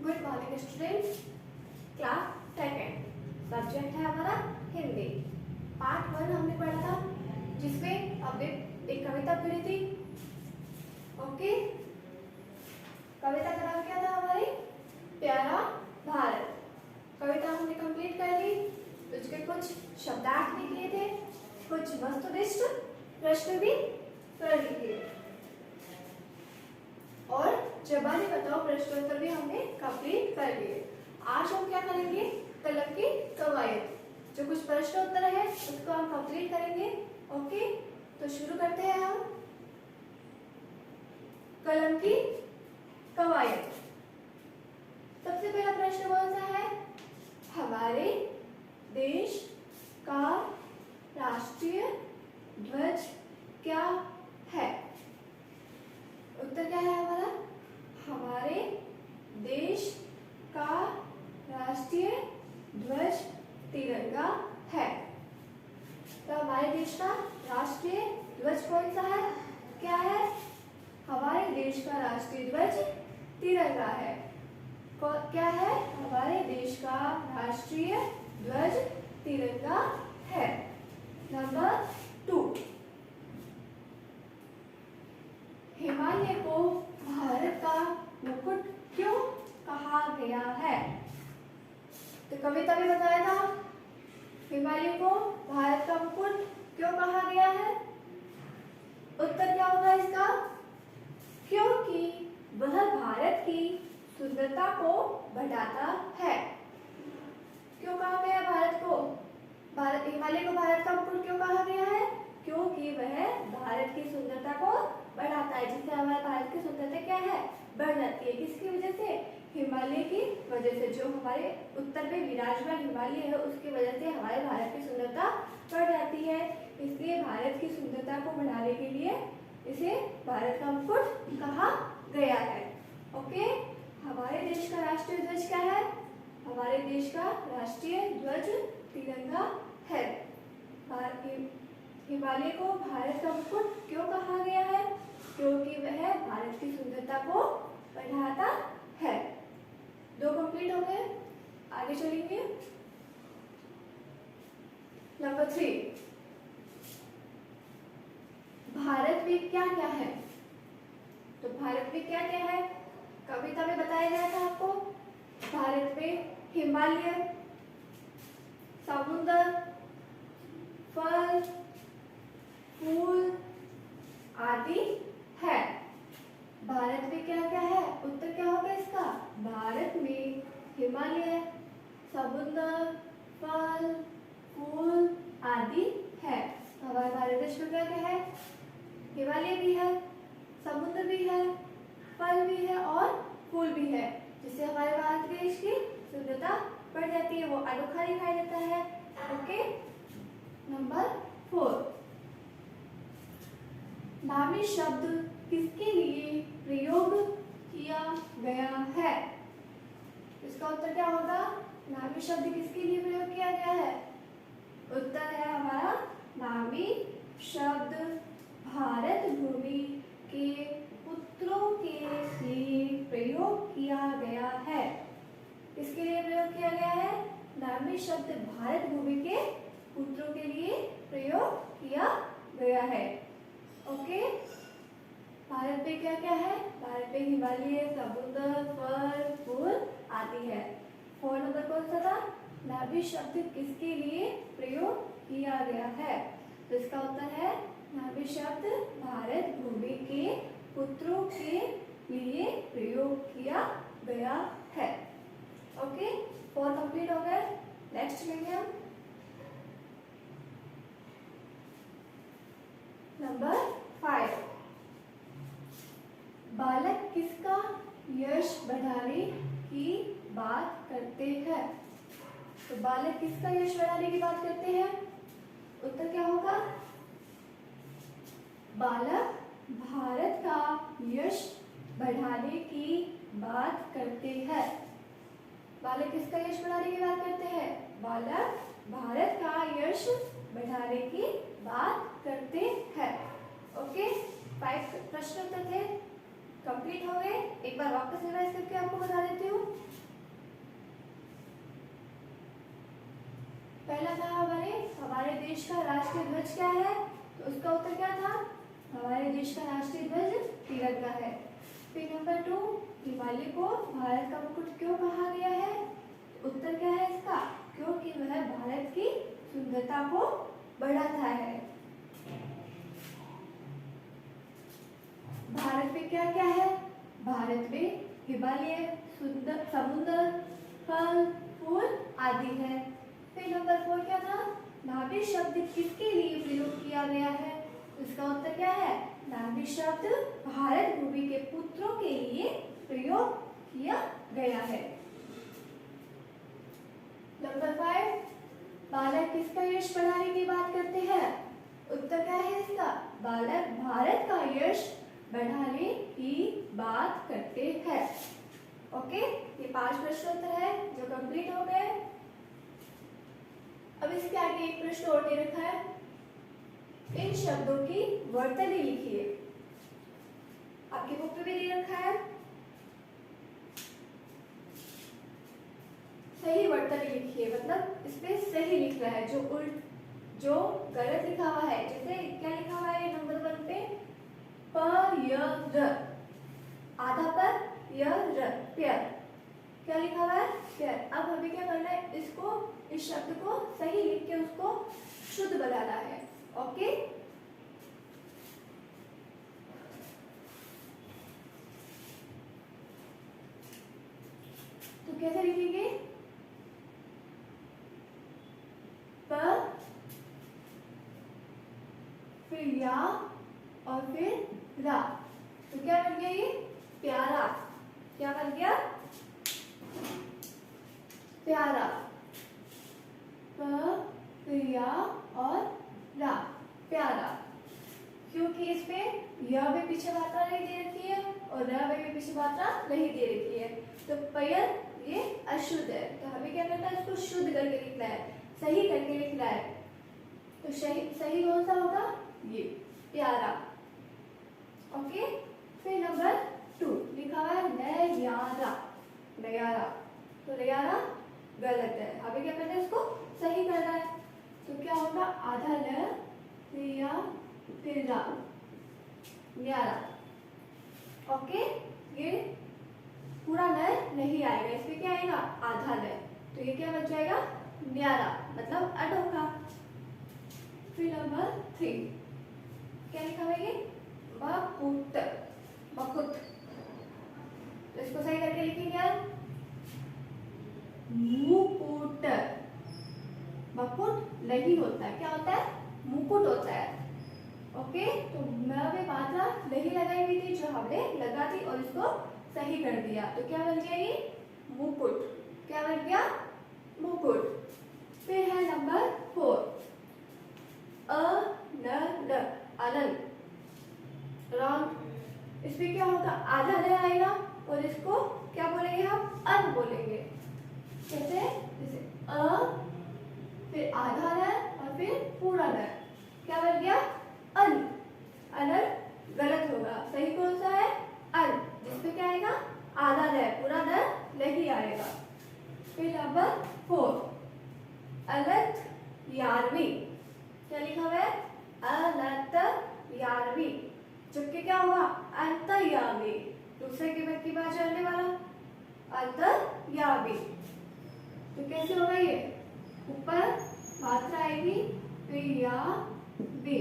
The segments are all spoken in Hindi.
Good morning students. Class second, subject है हमारा हिंदी। पार्ट 1 हमने पढ़ा था, जिसमें हमने एक कविता पढ़ी थी। ओके, कविता का नाम क्या था हमारी? प्यारा भारत। कविता हमने कंप्लीट कर ली। उसके कुछ शब्दार्थ भी किए थे, कुछ वस्तुनिष्ठ प्रश्न भी कर लिए और जवाबी बताओ प्रश्नोत्तर भी हमने कंप्लीट कर लिए। आज हम क्या करेंगे? कलम की कवायद। जो कुछ प्रश्नोत्तर है उसको हम कंप्लीट करेंगे। ओके, तो शुरू करते हैं हम कलम की कवायद। सबसे पहला प्रश्न कौन सा है? हमारे देश का राष्ट्रीय ध्वज क्या है? उत्तर क्या है हमारा? हमारे देश का राष्ट्रीय ध्वज तिरंगा है। तो हमारे देश का राष्ट्रीय ध्वज कौन सा है? क्या है? हमारे देश का राष्ट्रीय ध्वज तिरंगा है। क्या है? हमारे देश का राष्ट्रीय ध्वज तिरंगा है। नंबर 2, हिमालय को भारत का मुकुट क्यों कहा गया है? तो कविता में बताया था, हिमालय को भारत का मुकुट क्यों कहा गया है? उत्तर क्या होगा इसका? क्योंकि वह भारत की सुंदरता को बढ़ाता है। क्यों कहा गया भारत को? हिमालय को भारत का मुकुट क्यों कहा गया है? क्योंकि वह भारत की सुंदरता को बढ़ाता है, जिससे हमारे भारत की सुंदरता क्या है? बढ़ जाती है। किसकी वजह से? हिमालय की वजह से। जो हमारे उत्तर में विराजमान हिमालय है, उसकी वजह से हमारे भारत की सुंदरता बढ़ जाती है। इसलिए भारत की सुंदरता को बढ़ाने के लिए इसे भारत का मुकुट कहा गया है। ओके, हमारे देश का राष्ट्रीय ध्वज क्या है? हमारे देश का राष्ट्रीय ध्वज तिरंगा है। हिमालय को भारत का मुकुट क्यों कहा गया है? क्योंकि वह भारत की सुंदरता को बढ़ाता है। 2 कंप्लीट हो गए, आगे चलेंगे। नंबर 3, भारत में क्या क्या है? तो भारत में क्या क्या है? कविता में बताया गया था आपको। भारत में हिमालय, समुद्र, फल, फूल आदि है। भारत में क्या क्या है? उत्तर क्या होगा इसका? भारत में हिमालय, समुद्र, फल, फूल आदि है। हमारे भारत देश में क्या क्या है? हिमालय भी है, समुद्र भी है, फल भी है और फूल भी है, जिससे हमारे भारत देश की सुंदरता बढ़ जाती है, वो अनोखा दिखाई देता है। ओके, नंबर 4, नामी शब्द किसके लिए प्रयोग किया गया है? इसका उत्तर क्या होगा? नामी शब्द किसके लिए प्रयोग किया गया है? उत्तर है हमारा नामी शब्द भारत भूमि के पुत्रों के लिए प्रयोग किया गया है। किसके लिए प्रयोग किया गया है? नामी शब्द भारत भूमि के पुत्रों के लिए प्रयोग किया गया है। ओके, भारत में क्या क्या है? भारत में हिमालय, समुद्र, फल, फूल आदि है। 4 नंबर कौन सा था? नामी शब्द किसके लिए प्रयोग किया गया है? तो इसका उत्तर है नामी शब्द भारत भूमि के पुत्रों के लिए प्रयोग किया गया है। ओके, 4 कंप्लीट हो गए। नेक्स्ट लेंगे हम नंबर 5, बालक किसका यश बढ़ाने की बात करते हैं? तो बालक किसका यश बढ़ाने की बात करते हैं? उत्तर क्या होगा? बालक भारत का यश बढ़ाने की बात करते हैं। बालक किसका यश बढ़ाने की बात करते हैं? बालक भारत का यश बढ़ाने की बात करते हैं। ओके, 5 प्रश्न उत्तर थे, कंप्लीट हो गए। एक बार वापस रिवाइज करके आपको बता देती हूँ। पहला था हमारे देश का राष्ट्रीय ध्वज क्या है, तो उसका उत्तर क्या था, हमारे देश का राष्ट्रीय ध्वज तिरंगा है। फिर नंबर 2, हिमालय को भारत का मुकुट क्यों कहा गया है, उत्तर क्या है इसका, क्योंकि वह भारत की सुंदरता को बढ़ाता है। भारत में क्या क्या है, भारत में हिमालय, सुंदर समुद्र, फल फूल आदि है। फिर नंबर 4 क्या था, नाभी शब्द किसके लिए प्रयोग किया गया है, इसका उत्तर क्या है, नाभी शब्द भारत भूमि के पुत्रों के लिए प्रयोग किया गया है। नंबर 5, बालक किसका यश बढ़ाने की बात करते हैं, उत्तर क्या है इसका, बालक भारत का यश बढ़ाने की बात करते हैं। ओके, ये 5 प्रश्न उत्तर है जो कंप्लीट हो गए। अब इसके आगे एक प्रश्न और दे रखा है, इन शब्दों की वर्तनी लिखिए। आपकी बुक में भी दे रखा है, सही वर्तनी लिखिए, मतलब इसमें सही लिख रहा है, जो गलत लिखा हुआ है, जैसे क्या लिखा हुआ है नंबर 1 पे, प य र, आधा पर य र, प्यार, क्या लिखा हुआ है, प्यार। अब हमें क्या करना है, इसको, इस शब्द को सही लिख के उसको शुद्ध बनाना है। ओके, तो कैसे लिखेंगे, प, फिर या और फिर रा, तो क्या बन गया ये, प्यारा, क्या बन गया, प्यारा, प, फिर या और रा, प्यारा। क्योंकि इसमें य में पीछे मात्रा नहीं दे रखी है और र में भी पीछे मात्रा नहीं दे रखी है, तो पयन ये अशुद्ध है, तो हमें क्या करना है, इसको शुद्ध करके लिखना है, सही करके लिखना है। तो सही कौन सा होगा, ये प्यारा। ओके, फिर नंबर 2 लिखा हुआ है नयारा, नयारा, तो नयारा गलत है, हमें क्या करना है, इसको सही करना है। तो क्या होगा, आधा न, फिर या, फिर रा, न्यारा। ओके, ये पूरा न नहीं आएगा, इसमें क्या आएगा, आधा न, तो ये क्या बन जाएगा, न्यारा, मतलब अनोखा। फिर नंबर 3 क्या लिखा हुआ है, मकुट, मकुट, तो इसको सही करके लिखेंगे, मुकुट, मकुट नहीं होता है, क्या होता है, मुकुट होता है। ओके, तो म में मात्रा नहीं लगाई हुई थी, जो हमने लगा दी और इसको सही कर दिया, तो क्या बन गया ये, मुकुट, क्या बन गया, मुकुट। फिर है नंबर 4, अनल, अनल, रॉन्ग, इसमें क्या होगा, आधा न आएगा और इसको क्या बोलेंगे, हम अन बोलेंगे, कैसे, जैसे अ, फिर आधा न और फिर पूरा न, क्या बन गया, अन, अनल गलत होगा, सही कौन सा है, अन, जिसमें क्या आएगा, आधा न, पूरा न नहीं आएगा। फिर नंबर 4, अलत यारवी, क्या लिखा हुआ है, अलत यारवी, जबकि क्या होगा, अंतर्यामी, दूसरे के व्यक्ति बात जानने वाला, अंतर्यामी। तो कैसे होगा ये, ऊपर मात्रा आएगी, फिर या बी,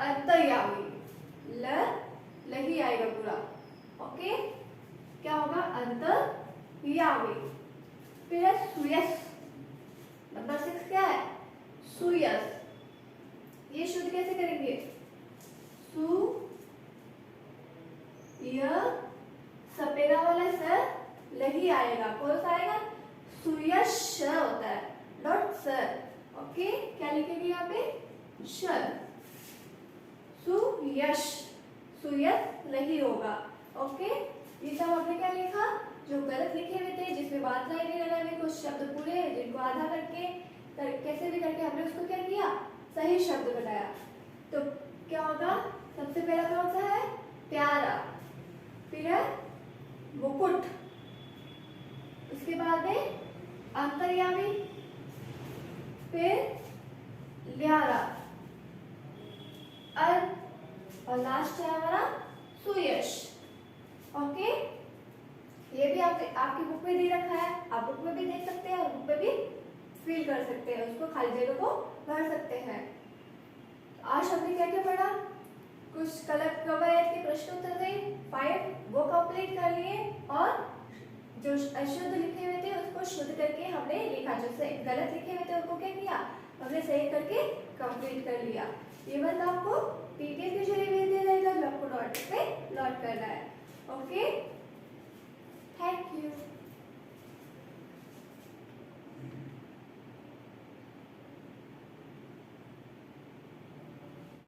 अंतर्यामी, ल नहीं आएगा पूरा। ओके, क्या होगा, अंतर्यामी। फिर है सुयस, नंबर 6 क्या है, सुयस, ये शुद्ध कैसे करेंगे, सु य, सपेरा वाला स नहीं आएगा, कौन सा आएगा, सुयश होता है, नॉट सर। ओके, क्या लिखेंगे यहाँ पे, श, सुयश, सुयस नहीं होगा। ओके, ये सब हमने क्या लिखा, जो गलत लिखे हुए थे, जिसमें मात्राएं नहीं लगाई हुई, कुछ शब्द पूरे जिनको आधा करके कैसे भी करके हमने उसको क्या किया, सही शब्द बनाया। तो क्या होगा, सबसे पहला कौन सा है, प्यारा, फिर है मुकुट, उसके बाद में अंतर्यामी, फिर ल्यारा, और लास्ट है हमारा सुयश। ओके, ये भी आपकी बुक में दे रखा है, आप बुक में भी देख सकते हैं और बुक में भी फिल कर सकते हैं, उसको खाली जगह को भर सकते हैं। आज हमने क्या क्या पढ़ा, कुछ कवायद के प्रश्न उत्तर थे 5 वो कंप्लीट कर लिए, और जो अशुद्ध लिखे हुए थे उसको शुद्ध करके हमने लिखा, जो गलत लिखे हुए थे उनको क्या किया, हमने सही करके कंप्लीट कर लिया। ये बस आपको पीडीएफ के जरिए भेज दिया जाएगा, जो आपको नोट पे नोट करना है। Okay, thank you.